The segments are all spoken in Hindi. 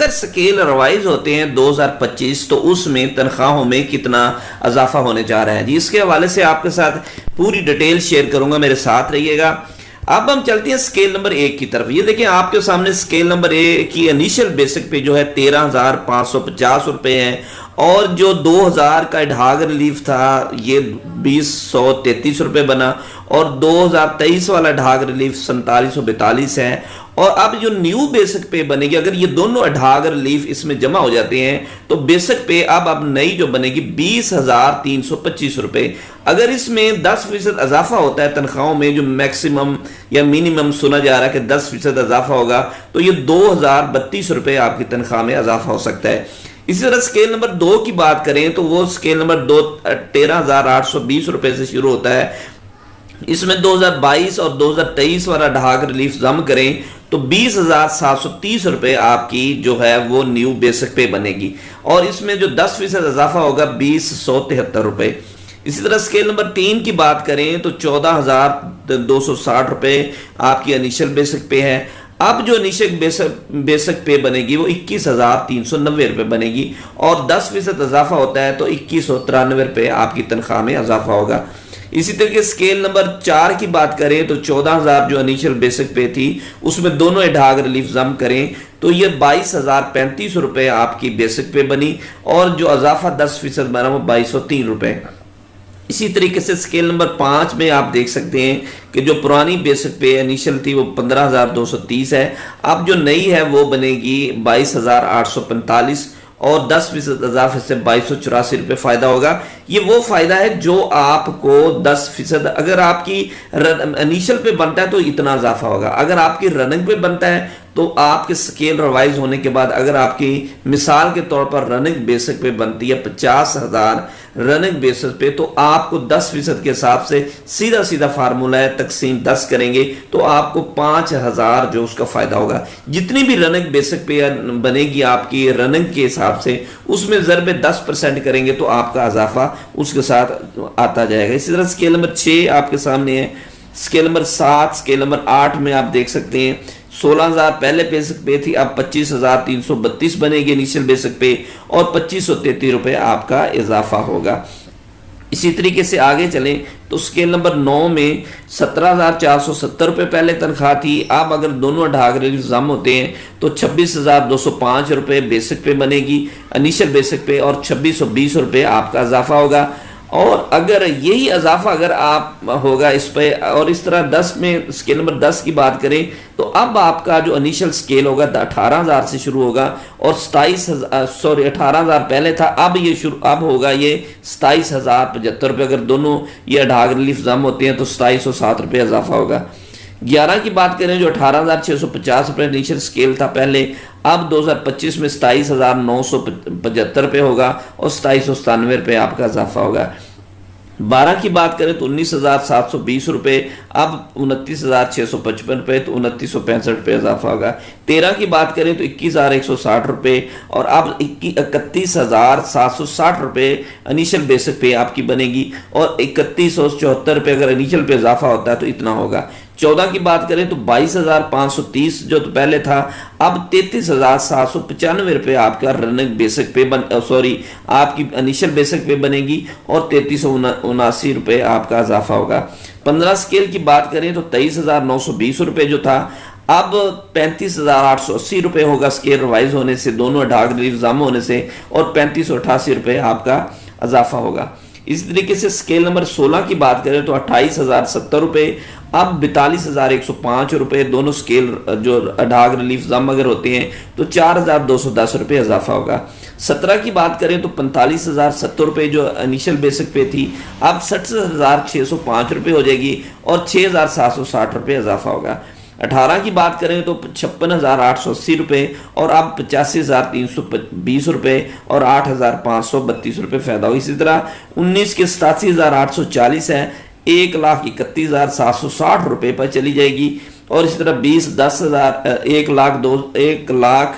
अगर स्केल रिवाइज होते हैं 2025 तो उसमें तनख्वाहों में कितना इजाफा होने जा रहा है जी, इसके हवाले से आपके साथ पूरी डिटेल शेयर करूंगा, मेरे साथ रहिएगा। अब हम चलते हैं स्केल नंबर 1 की तरफ। ये देखिए आपके सामने स्केल नंबर 1 की इनिशियल बेसिक पे जो है 13,550 रुपए है, और जो 2000 का ढाग रिलीफ था ये 20,133 रुपए बना, और 2023 वाला ढाग रिलीफ 4742 है। और अब जो न्यू बेसिक पे बनेगी, अगर ये दोनों ढाग रिलीफ इसमें जमा हो जाते हैं तो बेसिक पे अब नई जो बनेगी 20,325 रुपए। अगर इसमें 10% इजाफा होता है तनख्वाहों में, जो मैक्सिमम या मिनिमम सुना जा रहा है कि 10% इजाफा होगा, तो ये 2032 रुपए आपकी तनख्वाह में इजाफा हो सकता है। इसी तरह स्केल नंबर 2 की बात करें तो वो स्केल नंबर 2 13,820 रुपए से शुरू होता है। इसमें 2022 और 2023 वाला ढाग रिलीफ जम करें तो 20,730 रुपए आपकी जो है वो न्यू बेसिक पे बनेगी, और इसमें जो 10% इजाफा होगा 20,173 रुपए। इसी तरह स्केल नंबर 3 की बात करें तो 14,260 रुपए आपकी इनिशियल बेसिक पे है। अब जो इनिशियल बेसिक पे बनेगी वो 21,390 रुपए बनेगी, और 10% इजाफा होता है तो 2193 रुपए आपकी तनख्वाह में इजाफा होगा। इसी तरीके स्केल नंबर 4 की बात करें तो 14,000 जो इनिशियल बेसिक पे थी उसमें दोनों ढाग रिलीफ जम करें तो ये 22,035 रुपए आपकी बेसिक पे बनी, और जो इजाफा 10% बना वो 2203 रुपए। इसी तरीके से स्केल नंबर 5 में आप देख सकते हैं कि जो पुरानी बेसिक पे इनिशियल थी वो 15,230 है, अब जो नई है वो बनेगी 22,845, और 10% इजाफे से 2284 रुपये फ़ायदा होगा। ये वो फ़ायदा है जो आपको 10%, अगर आपकी इनिशियल पे बनता है तो इतना इजाफा होगा, अगर आपकी रनिंग पे बनता है तो आपके स्केल रिवाइज होने के बाद अगर आपकी मिसाल के तौर पर रनिंग बेसिक पे बनती है 50,000 रनिंग बेसिस पे, तो आपको 10% के हिसाब से सीधा सीधा फार्मूला है तकसीम 10 करेंगे तो आपको 5,000 जो उसका फ़ायदा होगा। जितनी भी रनिंग बेसिक पे बनेगी आपकी रनिंग के हिसाब से उसमें ज़रबे 10% करेंगे तो आपका इजाफा उसके साथ आता जाएगा। इसी तरह स्केल नंबर 6 आपके सामने है। स्केल नंबर 7, स्केल नंबर 8 में आप देख सकते हैं 16,000 पहले बेसिक पे थी, अब 25,332 बनेगी इनिशियल बेसिक पे, और 2533 रुपए आपका इजाफा होगा। इसी तरीके से आगे चलें तो स्केल नंबर 9 में 17,470 रुपये पहले तनख्वाह थी, अब अगर दोनों ढाग रिलीफ जम होते हैं तो 26,205 रुपये बेसिक पे बनेगी इनिशियल बेसिक पे, और 2620 रुपये आपका इजाफा होगा। और अगर यही इजाफा अगर आप होगा इस पे, और इस तरह 10 में स्केल नंबर 10 की बात करें तो अब आपका जो इनिशियल स्केल होगा 18,000 से शुरू होगा, और 18,000 पहले था, अब होगा ये 27,075 रुपये। अगर दोनों ये ढाग रिलीफ जम होते हैं तो 2707 रुपये इजाफा होगा। 11 की बात करें जो 18,650 रुपये इनिशियल स्केल था पहले, अब 2025 में 27,975 रुपये होगा, और 2797 रुपये आपका इजाफा होगा। 12 की बात करें तो 19,720 रुपये, अब 29,655 रुपये, तो 2965 रुपये इजाफा होगा। 13 की बात करें तो 21,160 रुपये, और अब 31,760 रुपये इनिशियल बेसिक पे आपकी बनेगी, और 3174 रुपये अगर इनिशियल पे इजाफा होता है तो इतना होगा। 14 की बात करें तो 22,530 जो तो पहले था, अब 33,795 रुपये आपका रनिंग बेसिक पे आपकी इनिशियल बेसिक पे बनेगी, और 3379 रुपये आपका इजाफा होगा। 15 स्केल की बात करें तो 23,920 रुपये जो था, अब 35,880 रुपये होगा स्केल रिवाइज होने से, दोनों ढाग रिलीफ जम होने से, और 3588 रुपये आपका इजाफा होगा। इसी तरीके से स्केल नंबर 16 की बात करें तो 28,070 रुपये, अब 42,105 रुपये, दोनों स्केल जो ढाग रिलीफ जम अगर होते हैं तो 4,210 रुपये इजाफा होगा। 17 की बात करें तो 45,070 रुपये जो इनिशियल बेसिक पे थी, अब 60,605 रुपये हो जाएगी, और 6,760 रुपये इजाफा होगा। 18 की बात करें तो 56,880 रुपये, और अब 85,320 रुपये, और 8,532 रुपये फ़ायदा हो। इसी तरह 19 के 87,840 है, 1,31,760 रुपये पर चली जाएगी, और इसी तरह 20 10,000 1,02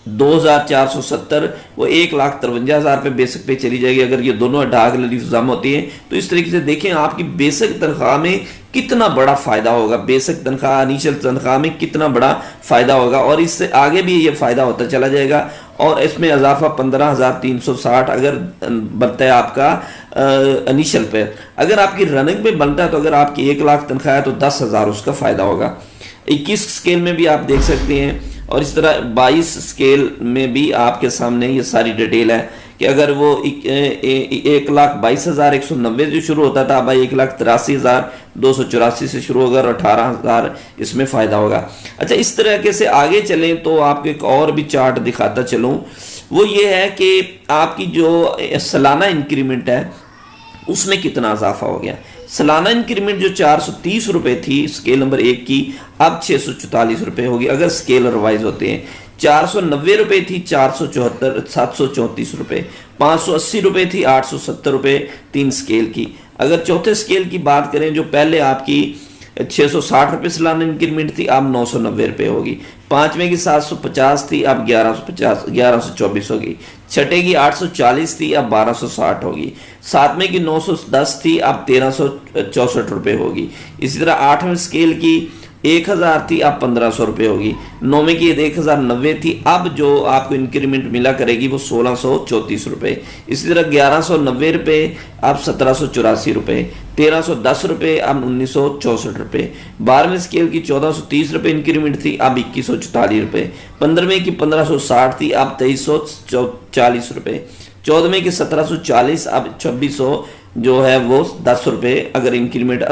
2,470 वो 1,53,000 पे बेसिक पे चली जाएगी अगर ये दोनों अड्डा के लिए जम होती हैं। तो इस तरीके से देखें आपकी बेसिक तनख्वाह में कितना बड़ा फ़ायदा होगा, बेसिक तनख्वाह इनिशियल तनख्वाह में कितना बड़ा फ़ायदा होगा, और इससे आगे भी ये फ़ायदा होता चला जाएगा। और इसमें इजाफा 15,360 अगर बनता है आपका इनिशियल पे। अगर आपकी रनिंग पे बनता है तो अगर आपकी 1,00,000 तनख्वाह है तो 10,000 उसका फ़ायदा होगा। 21 स्केल में भी आप देख सकते हैं, और इस तरह 22 स्केल में भी आपके सामने ये सारी डिटेल है कि अगर वो 1,22,190 जो शुरू होता था, भाई 1,83,284 से शुरू होगा और 18,000 इसमें फ़ायदा होगा। अच्छा, इस तरीके से आगे चलें तो आपको एक और भी चार्ट दिखाता चलूँ। वो ये है कि आपकी जो सालाना इंक्रीमेंट है उसमें कितना इजाफा हो गया। सालाना इंक्रीमेंट जो 430 रुपये थी स्केल नंबर 1 की, अब 644 रुपये होगी अगर स्केल रिवाइज होते हैं। 490 रुपये थी 734 रुपये, 580 रुपये थी 870 रुपये 3 स्केल की। अगर चौथे स्केल की बात करें जो पहले आपकी 660 रुपये सालाना इंक्रीमेंट थी, अब 990 रुपये होगी। पाँचवें की 750 थी, अब 1124 होगी। छठे की 840 थी, अब 1260 होगी। सातवें की 910 थी, अब 1364 रुपये होगी। इसी तरह आठवें स्केल की 1,000 थी, अब 1,500 रुपये होगी। नौवें की 1,090 थी, अब जो आपको इंक्रीमेंट मिला करेगी वो 1,634 रुपये। इसी तरह 1,190 रुपये, अब 1,784 रुपये। 1,310 रुपये, अब 1,964 रुपये। 12वें स्केल की 1,430 रुपये इंक्रीमेंट थी, अब 2,144 रुपये। 15वें की 1,560 थी, अब 2,340 रुपये। 14वें की 1,740, अब 2,600 जो है वो 10 रुपये अगर इंक्रीमेंट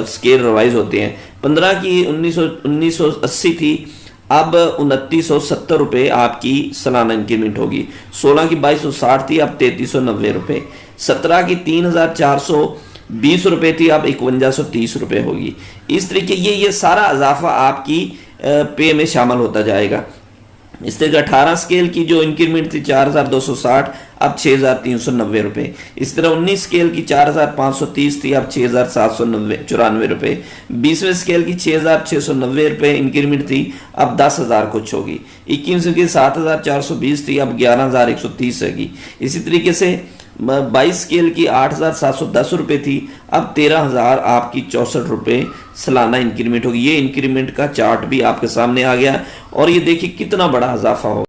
स्केल रिवाइज होते हैं। 15 की 1,980 थी, अब 2,970 रुपये आपकी सालाना इंक्रीमेंट होगी। 16 की 2,260 थी, अब 3,390 रुपये। 17 की 3,420 रुपये थी, अब 5,130 रुपये होगी। इस तरीके ये सारा इजाफा आपकी पे में शामिल होता जाएगा। इस तरह 18 स्केल की जो इंक्रीमेंट थी 4,260, अब 6,390 रुपये। इस तरह 19 स्केल की 4,530 थी, अब 6,794 रुपये। 20वें स्केल की 6,690 रुपये इंक्रीमेंट थी, अब 10,000 कुछ होगी। 21वें की 7,420 थी, अब 11,130 होगी। इसी तरीके से 22 स्केल की 8,710 रुपये थी, अब 13,000 आपकी 64 रुपये सालाना इंक्रीमेंट होगी। ये इंक्रीमेंट का चार्ट भी आपके सामने आ गया, और ये देखिए कितना बड़ा इजाफा हो।